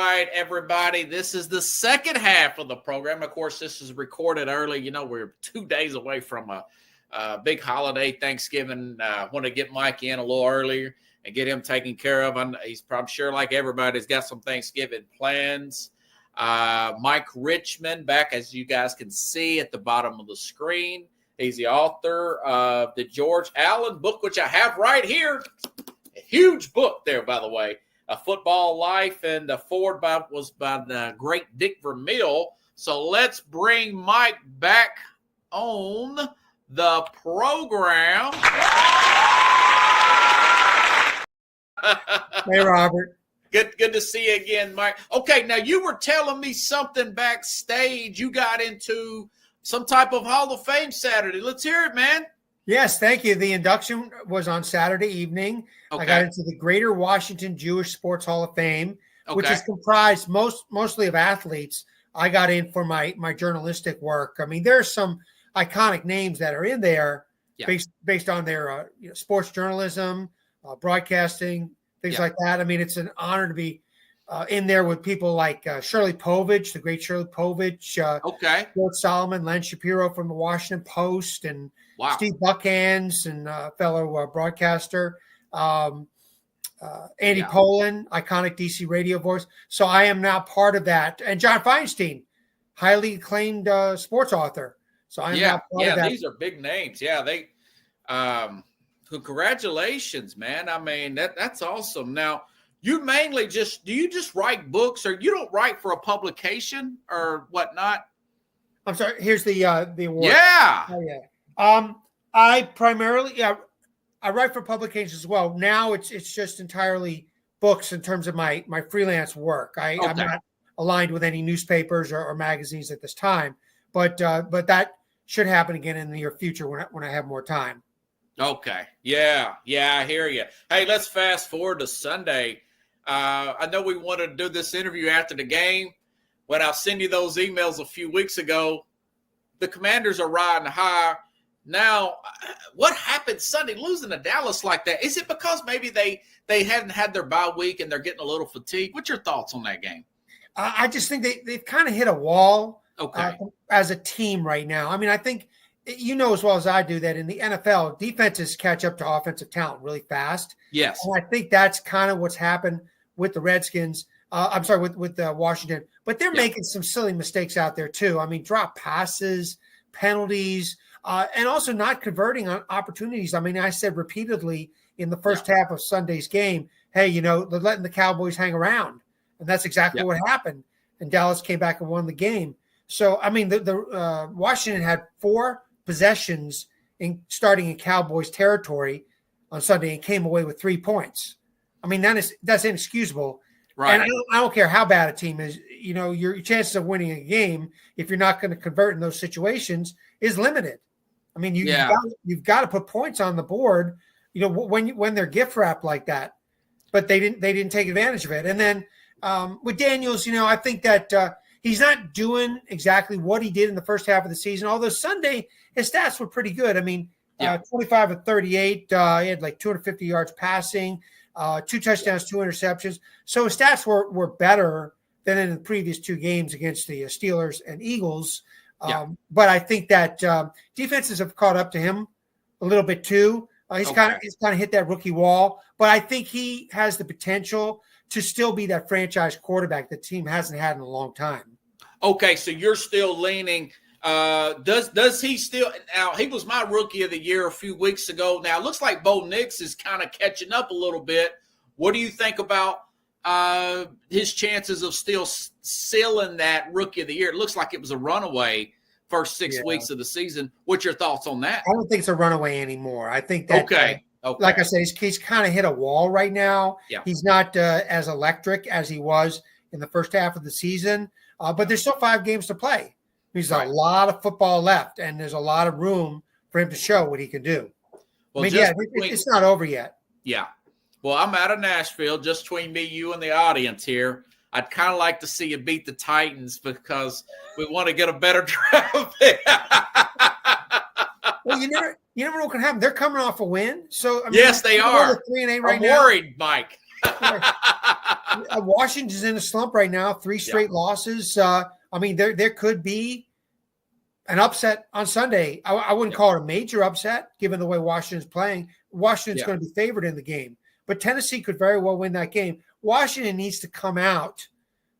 right, everybody. This is the second half of the program. Of course, this is recorded early. You know, we're 2 days away from a big holiday, Thanksgiving. Want to get Mike in a little earlier and get him taken care of. He's probably sure, like everybody's got some Thanksgiving plans. Mike Richmond back, as you guys can see at the bottom of the screen. He's the author of the George Allen book, which I have right here. A huge book there, by the way. A Football Life, and the forward was by the great Dick Vermeil. So let's bring Mike back on the program. Hey, Robert. Good to see you again, Mike. Okay, now you were telling me something backstage. You got into some type of Hall of Fame Saturday. Let's hear it, man. Yes, thank you. The induction was on Saturday evening. Okay. I got into the Greater Washington Jewish Sports Hall of Fame, which is comprised mostly of athletes. I got in for my journalistic work. I mean, there's some iconic names that are in there based on their sports journalism, broadcasting, things like that. I mean, it's an honor to be in there with people like Shirley Povich, the great Shirley Povich, George Solomon, Len Shapiro from the Washington Post, and Steve Buckhands, and fellow broadcaster, Andy Pollin, iconic DC radio voice. So I am now part of that. And John Feinstein, highly acclaimed sports author. So I'm now part of that. These are big names. Yeah, they congratulations, man. I mean, that's awesome. Now, you mainly do you just write books, or you don't write for a publication or whatnot? I'm sorry. Here's the award. Yeah. Oh, yeah. I primarily, I write for publications as well. Now it's just entirely books in terms of my freelance work. I'm not aligned with any newspapers or magazines at this time, but that should happen again in the near future when I have more time. Okay. Yeah, I hear you. Hey, let's fast forward to Sunday. I know we wanted to do this interview after the game. When I'll send you those emails a few weeks ago, the Commanders are riding high. Now, what happened Sunday, losing to Dallas like that? Is it because maybe they hadn't had their bye week and they're getting a little fatigued? What's your thoughts on that game? I just think they've kind of hit a wall as a team right now. I mean, I think you know as well as I do that in the NFL, defenses catch up to offensive talent really fast. Yes. And I think that's kind of what's happened with the Redskins. With Washington. But they're making some silly mistakes out there too. I mean, drop passes, penalties, and also not converting on opportunities. I mean, I said repeatedly in the first half of Sunday's game, hey, they're letting the Cowboys hang around. And that's exactly what happened. And Dallas came back and won the game. So, I mean, the Washington had 4 possessions starting in Cowboys territory on Sunday and came away with 3 points. I mean, that's inexcusable. Right. And I don't care how bad a team is, your chances of winning a game, if you're not going to convert in those situations, is limited. I mean, you've got to put points on the board, when they're gift wrapped like that. But they didn't take advantage of it. And then with Daniels, I think that he's not doing exactly what he did in the first half of the season. Although Sunday his stats were pretty good. I mean, 25 of 38, he had like 250 yards passing. 2 touchdowns, 2 interceptions. So his stats were better than in the previous 2 games against the Steelers and Eagles. But I think that defenses have caught up to him a little bit too. He's kind of hit that rookie wall. But I think he has the potential to still be that franchise quarterback the team hasn't had in a long time. Okay, so you're still leaning. Does he still – now, he was my rookie of the year a few weeks ago. Now, it looks like Bo Nix is kind of catching up a little bit. What do you think about his chances of still sealing that rookie of the year? It looks like it was a runaway first 6 weeks of the season. What's your thoughts on that? I don't think it's a runaway anymore. I think that like I said, he's kind of hit a wall right now. Yeah. He's not as electric as he was in the first half of the season, but there's still 5 games to play. There's a lot of football left, and there's a lot of room for him to show what he can do. Well, it's not over yet. Yeah. Well, I'm out of Nashville, just between me, you, and the audience here. I'd kind of like to see you beat the Titans because we want to get a better draft pick. Well, you never know what can happen. They're coming off a win, so yes, they are. 3-8 right I'm now. worried, Mike. Washington's in a slump right now, 3 straight losses. I mean, there could be an upset on Sunday. I wouldn't call it a major upset, given the way Washington's playing. Washington's going to be favored in the game. But Tennessee could very well win that game. Washington needs to come out.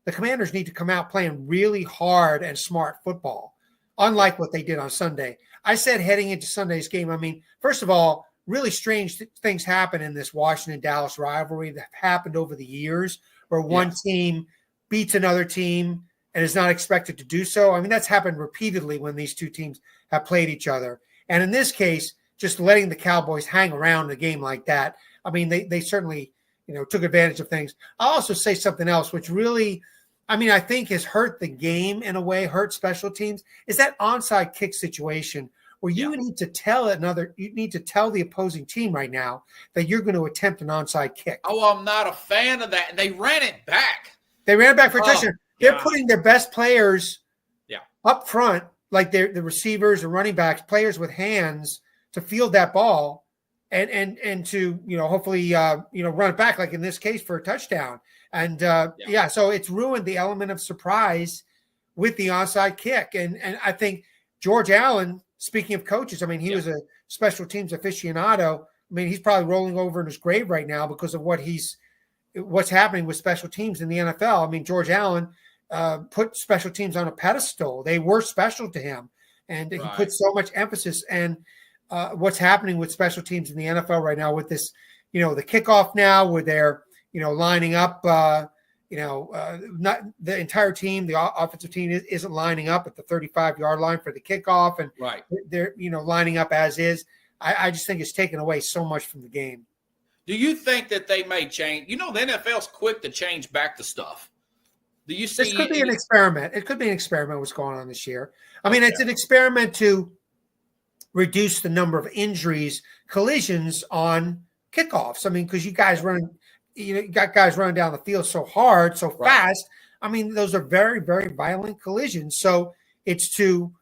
The Commanders need to come out playing really hard and smart football, unlike what they did on Sunday. I said heading into Sunday's game, I mean, first of all, really strange things happen in this Washington-Dallas rivalry that have happened over the years where one team beats another team and is not expected to do so. I mean, that's happened repeatedly when these two teams have played each other. And in this case, just letting the Cowboys hang around in a game like that, I mean, they certainly, took advantage of things. I'll also say something else, which really, I mean, I think has hurt the game in a way, hurt special teams, is that onside kick situation where you need to tell the opposing team right now that you're going to attempt an onside kick. Oh, I'm not a fan of that. They ran it back. They ran it back for a touchdown. They're putting their best players up front, like the receivers and running backs, players with hands to field that ball and to, hopefully, run it back, like in this case, for a touchdown. And, so it's ruined the element of surprise with the onside kick. And I think George Allen, speaking of coaches, I mean, he was a special teams aficionado. I mean, he's probably rolling over in his grave right now because of what's happening with special teams in the NFL. I mean, George Allen put special teams on a pedestal. They were special to him, and he put so much emphasis. And what's happening with special teams in the NFL right now with this, the kickoff now where they're, lining up, not the entire team, the offensive team isn't lining up at the 35-yard line for the kickoff, and they're, lining up as is. I just think it's taken away so much from the game. Do you think that they may change? The NFL's quick to change back to stuff. Do you see? This could be an experiment. It could be an experiment what's going on this year. I mean, it's an experiment to reduce the number of injuries, collisions on kickoffs. I mean, because you guys you got guys running down the field so hard, so fast. I mean, those are very, very violent collisions. So it's to,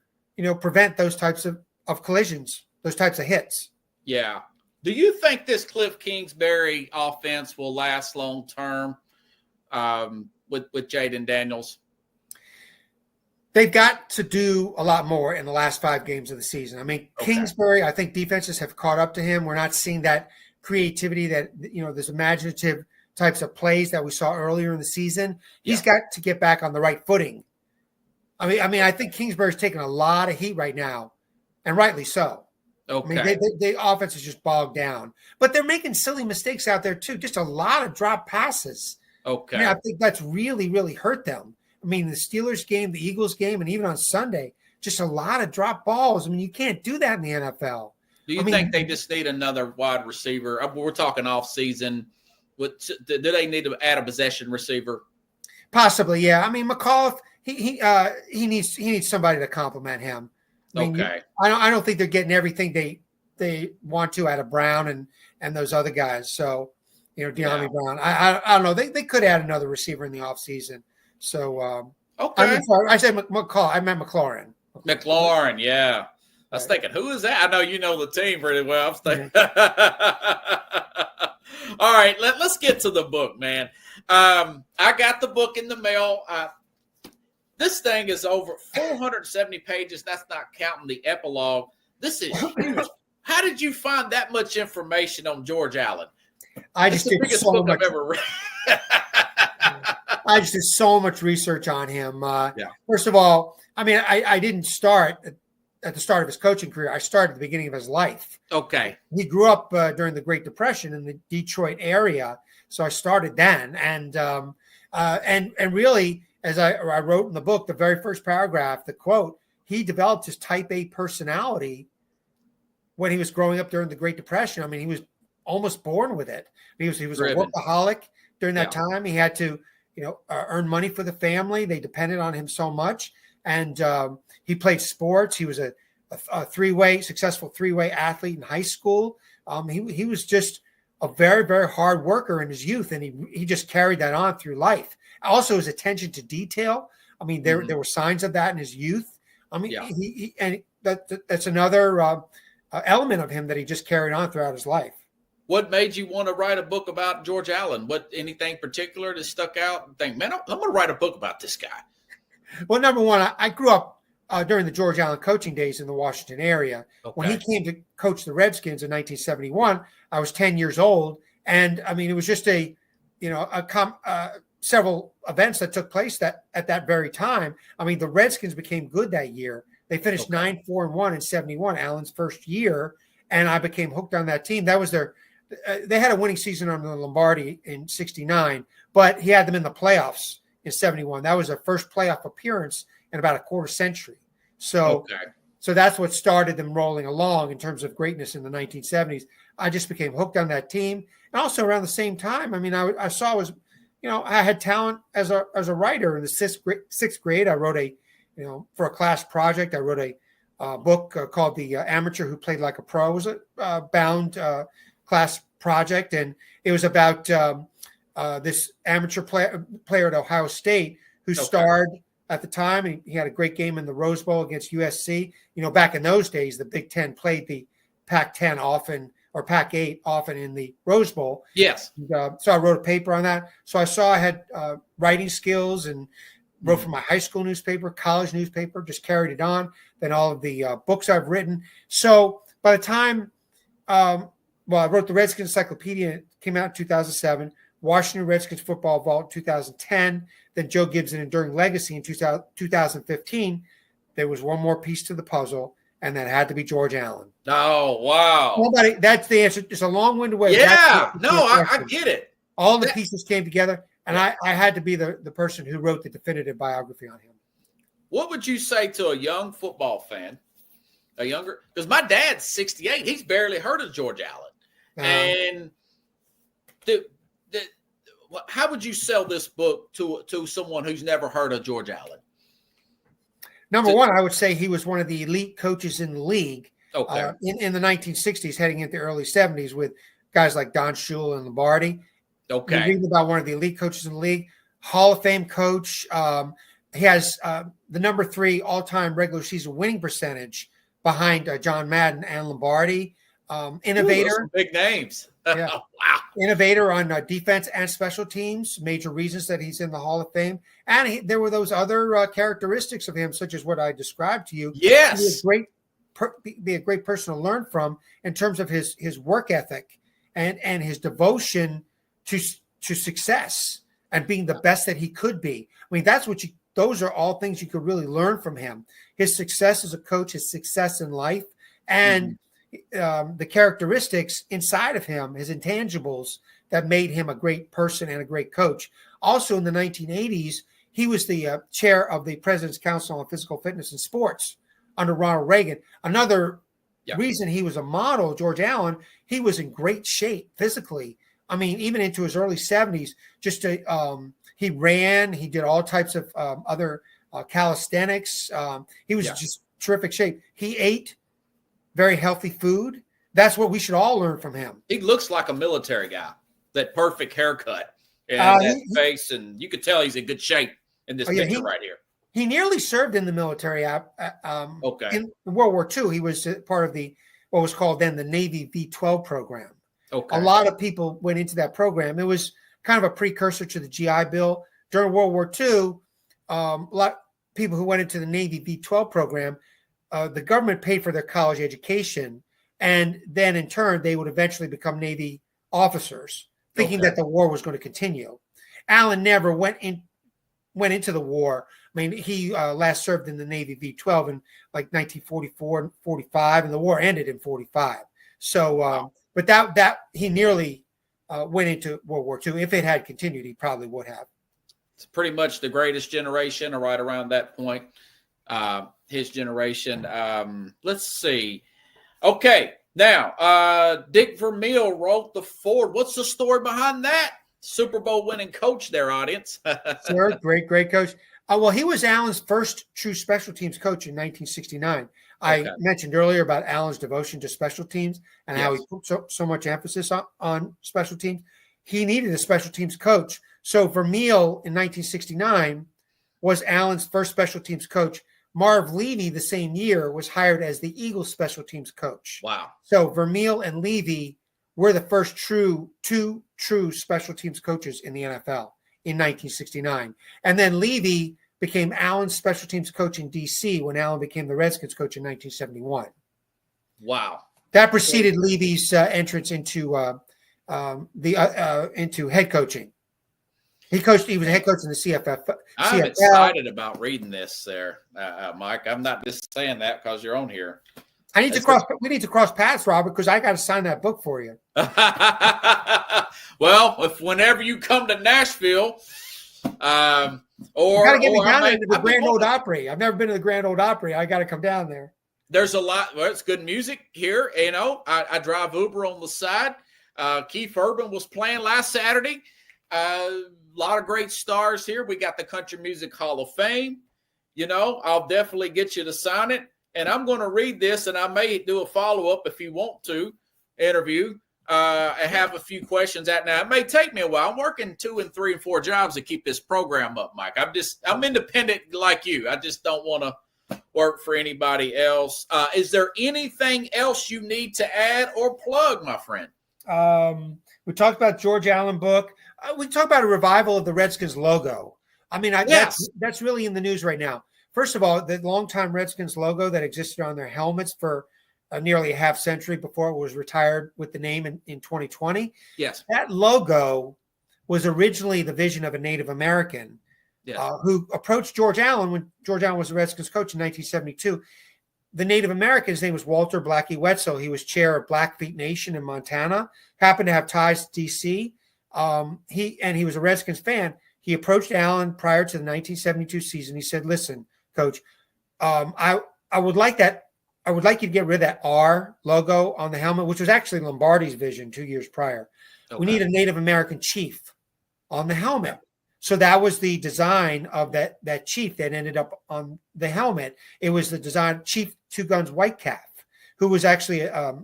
prevent those types of collisions, those types of hits. Yeah. Do you think this Cliff Kingsbury offense will last long term with Jayden Daniels? They've got to do a lot more in the last 5 games of the season. I mean, Kingsbury, I think defenses have caught up to him. We're not seeing that creativity, that, this imaginative types of plays that we saw earlier in the season. He's got to get back on the right footing. I mean, I think Kingsbury's taking a lot of heat right now, and rightly so. Okay. I mean, the offense is just bogged down, but they're making silly mistakes out there too. Just a lot of drop passes. Okay. I mean, I think that's really, really hurt them. I mean, the Steelers game, the Eagles game, and even on Sunday, just a lot of drop balls. I mean, you can't do that in the NFL. Do you think they just need another wide receiver? We're talking off season. Do they need to add a possession receiver? Possibly, yeah. I mean, McAuliffe, he needs somebody to complement him. I mean, I don't think they're getting everything they want to out of Brown and those other guys. So, De'Ami Brown. I don't know. They could add another receiver in the offseason. So, I said McCall. I meant McLaurin. McLaurin, yeah. I was thinking, who is that? I know you know the team pretty well. I was thinking. All right, let's get to the book, man. I got the book in the mail. This thing is over 470 pages. That's not counting the epilogue. This is huge. How did you find that much information on George Allen? I just did so much. I've ever read. I just did so much research on him. First of all, I mean, I didn't start at the start of his coaching career. I started at the beginning of his life. Okay. He grew up during the Great Depression in the Detroit area, so I started then. And really, as I wrote in the book, the very first paragraph, the quote, he developed his type A personality when he was growing up during the Great Depression. I mean, he was almost born with it. He was a workaholic during that time. He had to, earn money for the family. They depended on him so much. And he played sports. He was a successful three-way athlete in high school. He was just a very, very hard worker in his youth, and he just carried that on through life. Also, his attention to detail. I mean, there were signs of that in his youth. I mean, that's another element of him that he just carried on throughout his life. What made you want to write a book about George Allen? Anything particular that stuck out? And think, man, I'm going to write a book about this guy. Well, number one, I grew up during the George Allen coaching days in the Washington area. Okay. When he came to coach the Redskins in 1971, I was 10 years old. And I mean, it was just several events that took place that at that very time. I mean, the Redskins became good that year. They finished 9-4-1 in 71, Allen's first year. And I became hooked on that team. That was they had a winning season under Lombardi in 69, but he had them in the playoffs in 71. That was their first playoff appearance in about a quarter century. So that's what started them rolling along in terms of greatness in the 1970s. I just became hooked on that team. And also around the same time, I mean, I saw I had talent as a writer in the sixth grade. I wrote for a class project, I wrote a book called The Amateur Who Played Like a Pro. It was a bound class project. And it was about this amateur player at Ohio State who starred at the time. And he had a great game in the Rose Bowl against USC. Back in those days, the Big Ten played the Pac-10 often, or Pac-8 often in the Rose Bowl. Yes. And, so I wrote a paper on that. So I saw I had writing skills and wrote for my high school newspaper, college newspaper, just carried it on. Then all of the books I've written. So by the time, I wrote the Redskins Encyclopedia. It came out in 2007. Washington Redskins Football Vault 2010. Then Joe Gibbs' Enduring Legacy in 2015. There was one more piece to the puzzle, and that had to be George Allen. Oh, wow. That's the answer. It's a long-winded way. Yeah, I get it. All the pieces came together, and I had to be the person who wrote the definitive biography on him. What would you say to a young football fan, because my dad's 68. He's barely heard of George Allen. And how would you sell this book to someone who's never heard of George Allen? Number one, I would say he was one of the elite coaches in the league in the 1960s, heading into the early 70s with guys like Don Shula and Lombardi. Okay. You're reading about one of the elite coaches in the league, Hall of Fame coach. He has the number 3 all-time regular season winning percentage behind John Madden and Lombardi. Innovator. Ooh, some big names. Yeah. Wow. Innovator on defense and special teams, major reasons that he's in the Hall of Fame. And there were those other characteristics of him, such as what I described to you. Yes. Be a great person to learn from in terms of his work ethic and his devotion to success and being the best that he could be. I mean, those are all things you could really learn from him. His success as a coach, his success in life, and the characteristics inside of him, his intangibles that made him a great person and a great coach. Also in the 1980s, he was the chair of the President's Council on Physical Fitness and Sports under Ronald Reagan. Another reason he was a model, George Allen, he was in great shape physically. I mean, even into his early 70s, he ran, he did all types of other calisthenics. He was just terrific shape. He ate very healthy food. That's what we should all learn from him. He looks like a military guy. That perfect haircut and that face, and you could tell he's in good shape in this picture right here. He nearly served in the military. In World War II, he was part of what was called then the Navy V-12 program. Okay. A lot of people went into that program. It was kind of a precursor to the GI Bill. During World War II, a lot of people who went into the Navy V-12 program, the government paid for their college education, and then in turn, they would eventually become Navy officers, thinking that the war was going to continue. Allen never went into the war. I mean, he last served in the Navy V-12 in like 1944 and 45, and the war ended in 45. So, but that he nearly went into World War II. If it had continued, he probably would have. It's pretty much the greatest generation, or right around that point. His generation. Let's see. Okay, now Dick Vermeil wrote the Ford. What's the story behind that? Super Bowl winning coach, their audience. Sure, great coach. Well, he was Allen's first true special teams coach in 1969. I mentioned earlier about Allen's devotion to special teams and how he put so much emphasis on special teams. He needed a special teams coach. So Vermeil in 1969 was Allen's first special teams coach. Marv Levy the same year was hired as the Eagles special teams coach. Wow. So Vermeil and Levy were the first two true special teams coaches in the NFL in 1969. And then Levy became Allen's special teams coach in D.C. when Allen became the Redskins coach in 1971. Wow. That preceded Levy's entrance into into head coaching. He was a head coach in the CFL. I'm excited about reading this there, Mike. I'm not just saying that because you're on here. We need to cross paths, Robert, because I got to sign that book for you. Well, whenever you come to Nashville, or you got to get me down there to the Grand Ole Opry. I've never been to the Grand Ole Opry. I got to come down there. There's a lot. Well, it's good music here. You know, I drive Uber on the side. Keith Urban was playing last Saturday. A lot of great stars here. We got the Country Music Hall of Fame. You know, I'll definitely get you to sign it. And I'm going to read this, and I may do a follow-up if you want to interview. I have a few questions at now. It may take me a while. I'm working 2 and 3 and 4 jobs to keep this program up, Mike. I'm independent like you. I just don't want to work for anybody else. Is there anything else you need to add or plug, my friend? We talked about George Allen book. We talked about a revival of the Redskins logo. I mean, that's really in the news right now. First of all, the longtime Redskins logo that existed on their helmets for nearly a half century before it was retired with the name in 2020. Yes. That logo was originally the vision of a Native American who approached George Allen when George Allen was the Redskins coach in 1972. The Native American, his name was Walter Blackie Wetzel. He was chair of Blackfeet Nation in Montana, happened to have ties to D.C. He was a Redskins fan. He approached Allen prior to the 1972 season. He said, listen, Coach, I would like you to get rid of that R logo on the helmet, which was actually Lombardi's vision 2 years prior. Okay. We need a Native American chief on the helmet. So that was the design of that chief that ended up on the helmet. It was the design Chief Two Guns Whitecalf, who was actually a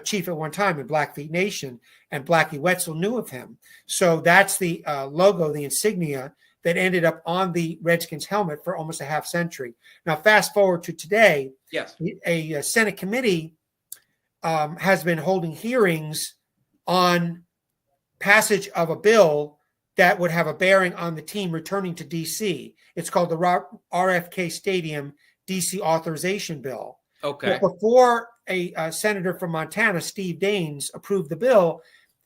chief at one time in Blackfeet Nation, and Blackie Wetzel knew of him. So that's the logo, the insignia that ended up on the Redskins helmet for almost a half century. Now, fast forward to today, yes, a Senate committee has been holding hearings on passage of a bill that would have a bearing on the team returning to D.C. It's called the RFK Stadium D.C. Authorization Bill. Okay. But before a senator from Montana, Steve Daines, approved the bill,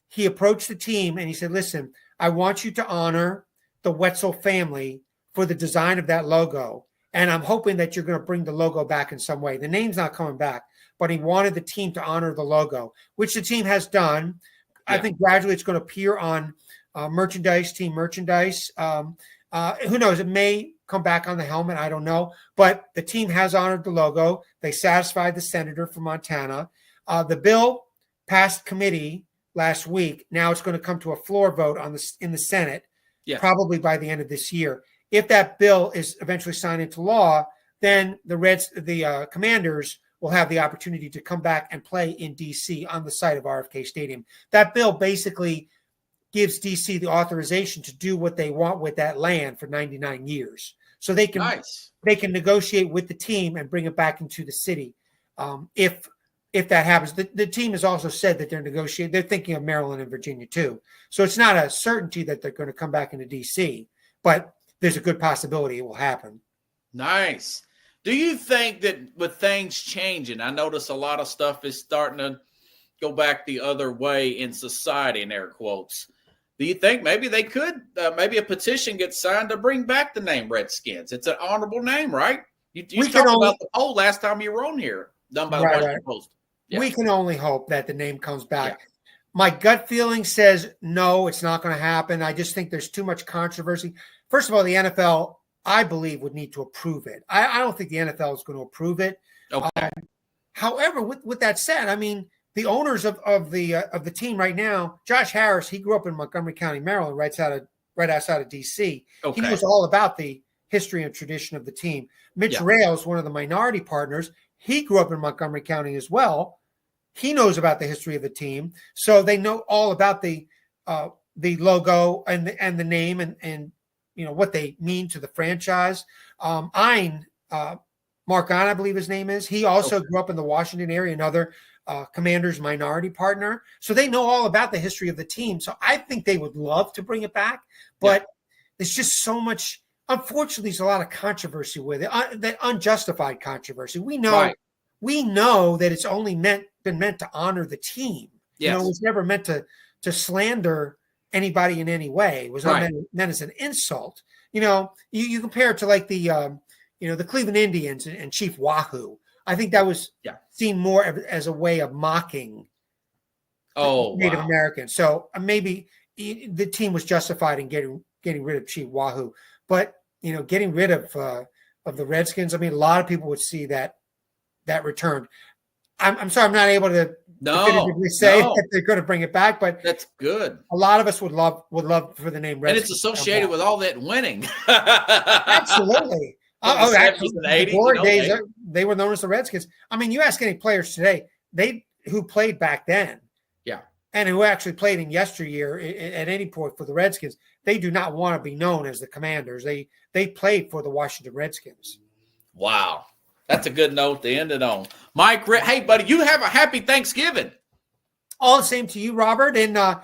he approached the team and he said, listen, I want you to honor the Wetzel family for the design of that logo. And I'm hoping that you're going to bring the logo back in some way. The name's not coming back, but he wanted the team to honor the logo, which the team has done. Yeah. I think gradually it's going to appear on merchandise, team merchandise. Who knows? It may come back on the helmet. I don't know. But the team has honored the logo. They satisfied the senator from Montana. The bill passed committee last week. Now it's going to come to a floor vote in the Senate, probably by the end of this year. If that bill is eventually signed into law, then the Commanders will have the opportunity to come back and play in D.C. on the site of RFK Stadium. That bill basically gives D.C. the authorization to do what they want with that land for 99 years. So they can negotiate with the team and bring it back into the city. If that happens, the team has also said that they're negotiating. They're thinking of Maryland and Virginia too. So it's not a certainty that they're going to come back into D.C., but there's a good possibility it will happen. Nice. Do you think that with things changing, I notice a lot of stuff is starting to go back the other way in society, in air quotes. Do you think maybe they could, maybe a petition gets signed to bring back the name Redskins? It's an honorable name, right? You talked about the poll last time you were on here, done by the Washington Post. Yeah. We can only hope that the name comes back. Yeah. My gut feeling says, no, it's not going to happen. I just think there's too much controversy. First of all, the NFL, I believe, would need to approve it. I don't think the NFL is going to approve it. Okay. However, with that said, I mean, the owners of the team right now, Josh Harris, he grew up in Montgomery County, Maryland, right outside of D.C. Okay. He knows all about the history and tradition of the team. Mitch Rales, one of the minority partners, he grew up in Montgomery County as well. He knows about the history of the team, so they know all about the logo and the name and you know what they mean to the franchise. Mark Ein, I believe his name is. He also grew up in the Washington area, another Commanders minority partner. So they know all about the history of the team. So I think they would love to bring it back, but there's just so much. Unfortunately, there's a lot of controversy with it, that unjustified controversy. We know that it's only been meant to honor the team. Yes. It was never meant to slander anybody in any way. It was not meant as an insult. You compare it to like the Cleveland Indians and Chief Wahoo. I think that was seen more as a way of mocking Native Americans. So maybe the team was justified in getting rid of Chief Wahoo, but getting rid of the Redskins. I mean, a lot of people would see that return. I'm sorry, I'm not able to definitively say that they're going to bring it back, but that's good. A lot of us would love for the name Redskins. And it's associated with all that winning. Absolutely. Actually, the glory days, they were known as the Redskins. I mean, you ask any players today, who played back then, and who actually played in yesteryear at any point for the Redskins, they do not want to be known as the Commanders. They played for the Washington Redskins. Wow. That's a good note to end it on. Mike, hey, buddy, you have a happy Thanksgiving. All the same to you, Robert, and happy